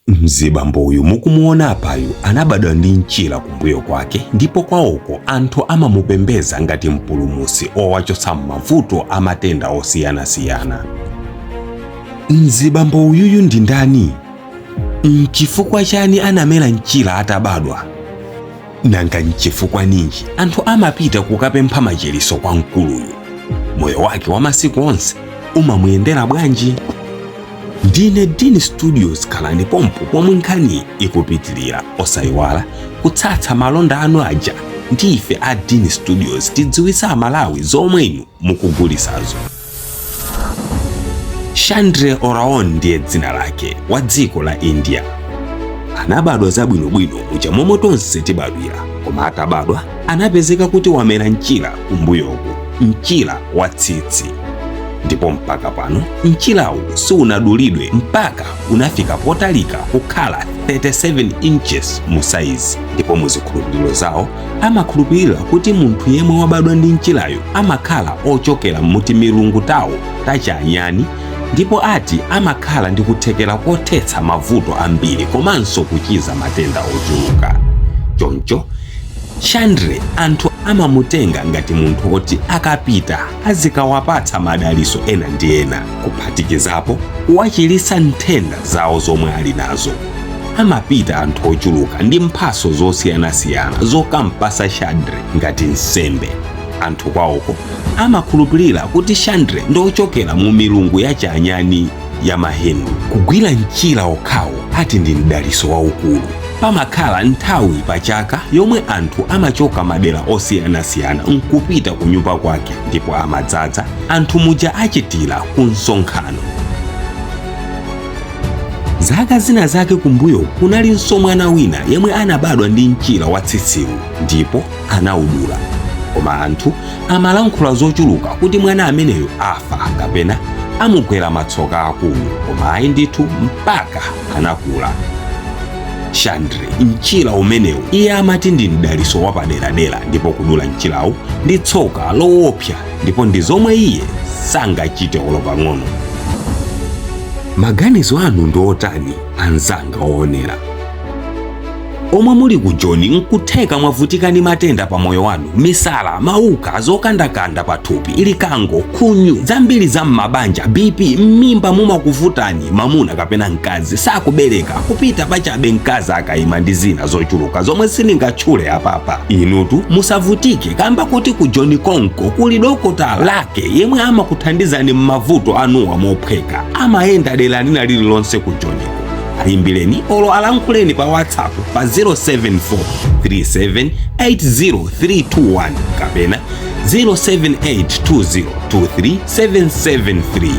Mzibambo uyu mukumuona apayu anabadwa ndi mchira kumbuyo kwake, ndipo kwawoko anthu amamupembeza ngati mpulumusi owachotsa mavuto a matenda osiyanasiyana. Mzibambo uyuyu ndi ndani? N'chifukwa chani anamera mchira atabadwa? Nanga n'chifukwa ninji anthu amapita kukapempha machiritso kwa mkuluyu? Moyo wake wa masiku onse umamuyendera bwanji? Ndine Dini Studios, khalani pompo pomwe nkhani ikupitirira. Osayiwala kutsatsa malonda anu aja ndi ife a Dini Studios tidziwitsa Amalawi zomwe inu mukugulisazo. Chandre Oraon ndiye dzina lake, wa dziko la India. Anabadwa zabwinobwino muja momwe tonse tibadwira, koma atabadwa anapezeka kuti wamera mchira kumbuyoku, mchira wa tsitsi. Ndipo mpaka pano mchirawu siunadulidwe mpaka unafika potalika kukhala 37 inches mu saizi. Ndipo muzikhulupiriro zawo amakhulupirira kuti munthu yemwe wabadwa ndi mchirayo amakhala ochokera muti milungu tawo tachanyani, ndipo ati amakhala ndi kuthekera kothetsa mavuto ambiri komanso kuchiza matenda ochuluka. Choncho Chandre anthu amamutenga ngati munthu oti akapita azikawapatsa madaliso ena ndi ena, kuphatikizapo kuwachiritsa nthenda zawo zomwe ali nazo. Amapita anthu ochuluka ndi mphaso zosiyanasiyana zokampasa Chandre ngati nsembe. Anthu kwawoko amakhulupirira kuti Chandre ndochokera mu milungu yachanyani ya Mahindu. Kugwira mchira okhawo ati ndi mdaliso waukulu. Pamakhala nthawi pachaka yomwe anthu amachoka madera osiyanasiyana nkupita ku nyumba kwake, ndipo amadzaza anthu muja achitira ku msonkhano. Zaka zina zake kumbuyo kunalinso mwana wina yemwe anabadwa ndi mchira wa tsitsiwu, ndipo anawudula. Koma anthu amalankhula zochuluka kuti mwana ameneyo afa kapena amugwera matsoka akulu, koma ayi ndithu mpaka anakula. Chandre mchira umenewu iye amati ndi mdaliso wapaderadera, ndipo kudula mchirawu ndi tsoka loopsa, ndipo ndi zomwe iye sangachite olo pang'ono. Maganizo anu ndi otani anzanga oonera? Omwe muli ku Joni nkutheka mwavutika ndi matenda pa moyo wanu, misala, mauka, zokandakanda pathupi, ilikango, khunyu, zambiri za m'mabanja, BP, m'mimba mumakuvutani, mamuna kapena mkazi sakubereka, kupita pachabe mkazi akayima ndi zina zochuluka zomwe siningatchule apapa. Inutu musavutike kamba kuti ku Joni konko kuli dokotala lake yemwe amakuthandizani m'mavuto anuwa mophweka. Amayenda dera lina lililonse ku Joni. Ayimbireni olo alankhuleni pa WhatsApp pa 07437803321 kapena 07820237773.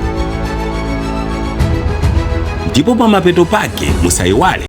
Ndipo pa mapeto pake musayiwale